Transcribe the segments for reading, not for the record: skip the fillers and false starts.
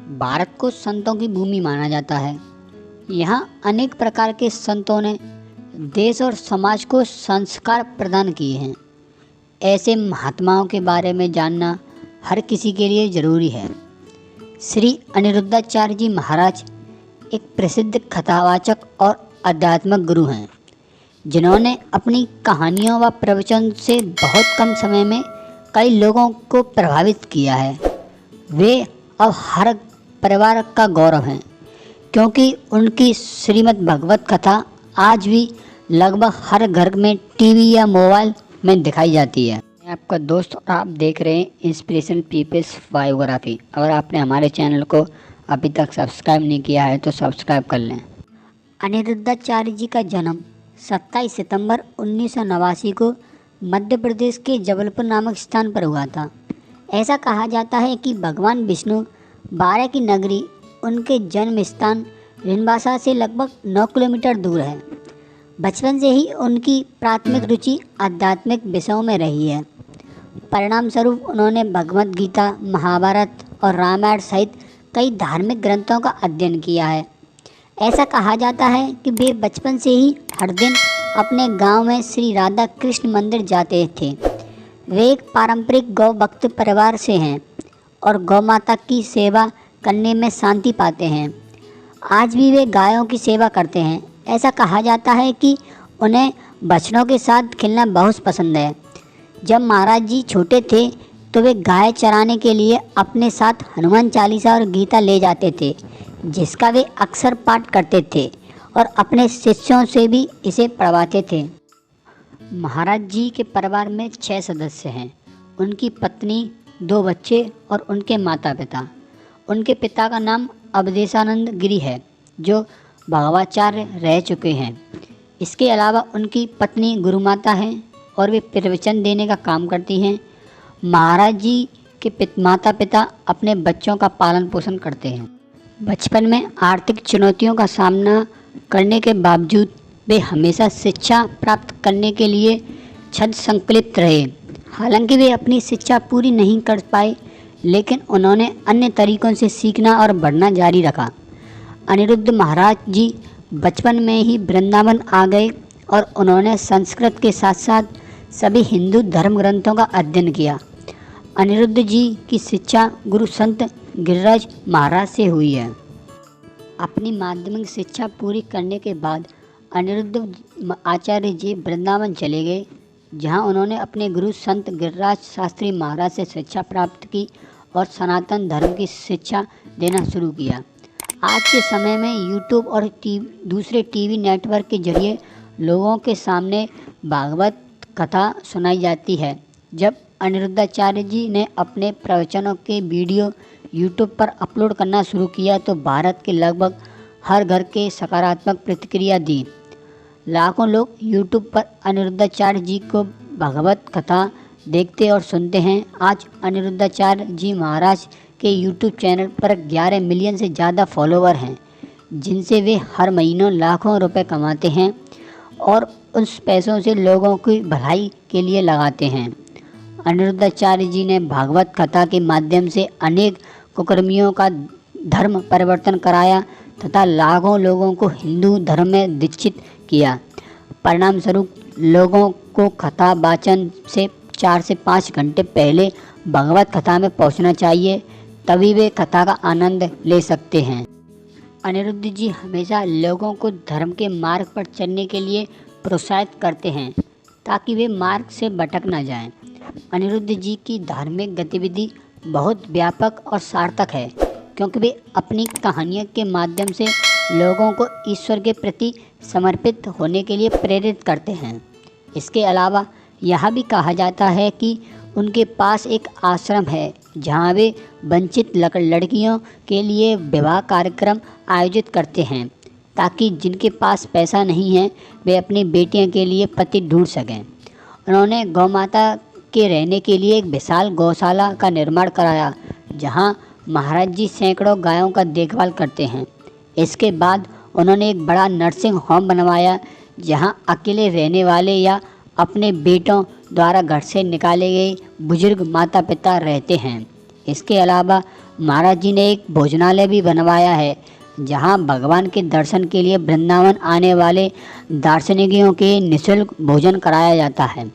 भारत को संतों की भूमि माना जाता है। यहाँ अनेक प्रकार के संतों ने देश और समाज को संस्कार प्रदान किए हैं। ऐसे महात्माओं के बारे में जानना हर किसी के लिए जरूरी है। श्री अनिरुद्धाचार्य जी महाराज एक प्रसिद्ध कथावाचक और आध्यात्मिक गुरु हैं, जिन्होंने अपनी कहानियों व प्रवचन से बहुत कम समय में कई लोगों को प्रभावित किया है। वे अब हर परिवार का गौरव हैं, क्योंकि उनकी श्रीमद् भगवत कथा आज भी लगभग हर घर में टीवी या मोबाइल में दिखाई जाती है। मैं आपका दोस्त और आप देख रहे हैं इंस्पिरेशन पीपल्स बायोग्राफी। अगर आपने हमारे चैनल को अभी तक सब्सक्राइब नहीं किया है तो सब्सक्राइब कर लें। अनिरुद्धाचार्य जी का जन्म 27 सितंबर 1989 को मध्य प्रदेश के जबलपुर नामक स्थान पर हुआ था। ऐसा कहा जाता है कि भगवान विष्णु 12 की नगरी उनके जन्म स्थान रिनबासा से लगभग 9 किलोमीटर दूर है। बचपन से ही उनकी प्राथमिक रुचि आध्यात्मिक विषयों में रही है। परिणाम स्वरूप उन्होंने भगवद गीता, महाभारत और रामायण सहित कई धार्मिक ग्रंथों का अध्ययन किया है। ऐसा कहा जाता है कि वे बचपन से ही हर दिन अपने गांव में श्री राधा कृष्ण मंदिर जाते थे। वे एक पारंपरिक गौ भक्त परिवार से हैं और गौ माता की सेवा करने में शांति पाते हैं। आज भी वे गायों की सेवा करते हैं। ऐसा कहा जाता है कि उन्हें बछड़ों के साथ खेलना बहुत पसंद है। जब महाराज जी छोटे थे तो वे गाय चराने के लिए अपने साथ हनुमान चालीसा और गीता ले जाते थे, जिसका वे अक्सर पाठ करते थे और अपने शिष्यों से भी इसे पढ़वाते थे। महाराज जी के परिवार में 6 सदस्य हैं। उनकी पत्नी, 2 बच्चे और उनके माता पिता। उनके पिता का नाम अवधेशानंद गिरी है, जो भगवाचार्य रह चुके हैं। इसके अलावा उनकी पत्नी गुरुमाता हैं और वे प्रवचन देने का काम करती हैं। महाराज जी के माता पिता अपने बच्चों का पालन पोषण करते हैं। बचपन में आर्थिक चुनौतियों का सामना करने के बावजूद वे हमेशा शिक्षा प्राप्त करने के लिए छद संकल्पित रहे। हालांकि वे अपनी शिक्षा पूरी नहीं कर पाए, लेकिन उन्होंने अन्य तरीकों से सीखना और बढ़ना जारी रखा। अनिरुद्ध महाराज जी बचपन में ही वृंदावन आ गए और उन्होंने संस्कृत के साथ साथ सभी हिंदू धर्म ग्रंथों का अध्ययन किया। अनिरुद्ध जी की शिक्षा गुरु संत गिरिराज महाराज से हुई है। अपनी माध्यमिक शिक्षा पूरी करने के बाद अनिरुद्ध आचार्य जी वृंदावन चले गए, जहां उन्होंने अपने गुरु संत गिरिराज शास्त्री महाराज से शिक्षा प्राप्त की और सनातन धर्म की शिक्षा देना शुरू किया। आज के समय में यूट्यूब और दूसरे टीवी नेटवर्क के जरिए लोगों के सामने भागवत कथा सुनाई जाती है। जब अनिरुद्धाचार्य जी ने अपने प्रवचनों के वीडियो यूट्यूब पर अपलोड करना शुरू किया तो भारत के लगभग हर घर के सकारात्मक प्रतिक्रिया दी। लाखों लोग यूट्यूब पर अनिरुद्धाचार्य जी को भगवत कथा देखते और सुनते हैं। आज अनिरुद्धाचार्य जी महाराज के यूट्यूब चैनल पर 11 मिलियन से ज़्यादा फॉलोवर हैं, जिनसे वे हर महीनों लाखों रुपए कमाते हैं और उस पैसों से लोगों की भलाई के लिए लगाते हैं। अनिरुद्धाचार्य जी ने भागवत कथा के माध्यम से अनेक कुकर्मियों का धर्म परिवर्तन कराया तथा लाखों लोगों को हिंदू धर्म में दीक्षित किया। परिणाम स्वरूप लोगों को कथा वाचन से 4 से 5 घंटे पहले भगवत कथा में पहुंचना चाहिए, तभी वे कथा का आनंद ले सकते हैं। अनिरुद्ध जी हमेशा लोगों को धर्म के मार्ग पर चलने के लिए प्रोत्साहित करते हैं, ताकि वे मार्ग से भटक न जाएं। अनिरुद्ध जी की धार्मिक गतिविधि बहुत व्यापक और सार्थक है, क्योंकि वे अपनी कहानियों के माध्यम से लोगों को ईश्वर के प्रति समर्पित होने के लिए प्रेरित करते हैं। इसके अलावा यह भी कहा जाता है कि उनके पास एक आश्रम है, जहां वे वंचित लड़कियों के लिए विवाह कार्यक्रम आयोजित करते हैं, ताकि जिनके पास पैसा नहीं है वे अपनी बेटियों के लिए पति ढूंढ सकें। उन्होंने गौ माता के रहने के लिए एक विशाल गौशाला का निर्माण कराया, जहां महाराज जी सैकड़ों गायों का देखभाल करते हैं। इसके बाद उन्होंने एक बड़ा नर्सिंग होम बनवाया, जहां अकेले रहने वाले या अपने बेटों द्वारा घर से निकाले गए बुजुर्ग माता पिता रहते हैं। इसके अलावा महाराज जी ने एक भोजनालय भी बनवाया है, जहां भगवान के दर्शन के लिए वृंदावन आने वाले दार्शनिकों के निःशुल्क भोजन कराया जाता है।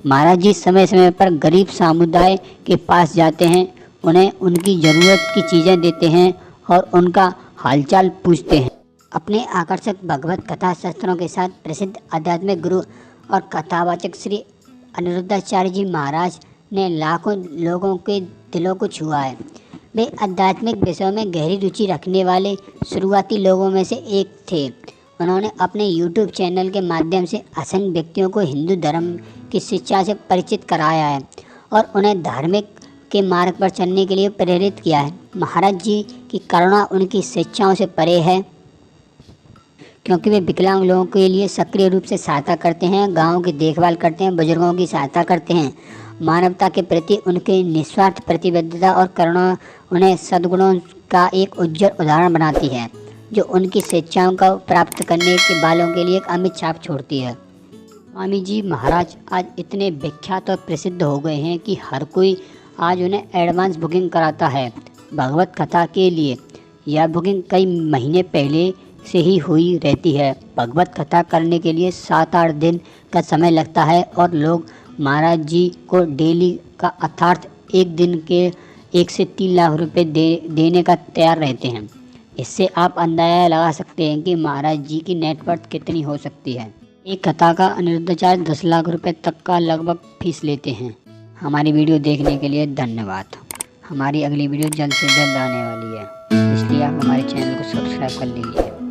महाराज जी समय समय पर गरीब समुदाय के पास जाते हैं, उन्हें उनकी ज़रूरत की चीज़ें देते हैं और उनका हालचाल पूछते हैं। अपने आकर्षक भगवत कथा शास्त्रों के साथ प्रसिद्ध आध्यात्मिक गुरु और कथावाचक श्री अनिरुद्धाचार्य जी महाराज ने लाखों लोगों के दिलों को छुआ है। वे आध्यात्मिक विषयों में गहरी रुचि रखने वाले शुरुआती लोगों में से एक थे। उन्होंने अपने YouTube चैनल के माध्यम से असंख्य व्यक्तियों को हिंदू धर्म की शिक्षा से परिचित कराया है और उन्हें धार्मिक के मार्ग पर चलने के लिए प्रेरित किया है। महाराज जी की करुणा उनकी शिक्षाओं से परे है, क्योंकि वे विकलांग लोगों के लिए सक्रिय रूप से सहायता करते हैं, गाँव की देखभाल करते हैं, बुजुर्गों की सहायता करते हैं। मानवता के प्रति उनकी निस्वार्थ प्रतिबद्धता और करुणा उन्हें सद्गुणों का एक उज्जवल उदाहरण बनाती है, जो उनकी शिक्षाओं को प्राप्त करने के वालों के लिए एक अमिट छाप छोड़ती है। स्वामी जी महाराज आज इतने विख्यात और प्रसिद्ध हो गए हैं कि हर कोई आज उन्हें एडवांस बुकिंग कराता है भगवत कथा के लिए। यह बुकिंग कई महीने पहले से ही हुई रहती है। भगवत कथा करने के लिए 7-8 दिन का समय लगता है और लोग महाराज जी को डेली का अर्थात एक दिन के 1 से 3 लाख रुपए देने का तैयार रहते हैं। इससे आप अंदाजा लगा सकते हैं कि महाराज जी की नेटवर्थ कितनी हो सकती है। एक कथा का अनिरुद्धाचार्य 10 लाख रुपए तक का लगभग फीस लेते हैं। हमारी वीडियो देखने के लिए धन्यवाद। हमारी अगली वीडियो जल्द से जल्द आने वाली है, इसलिए आप हमारे चैनल को सब्सक्राइब कर लीजिए।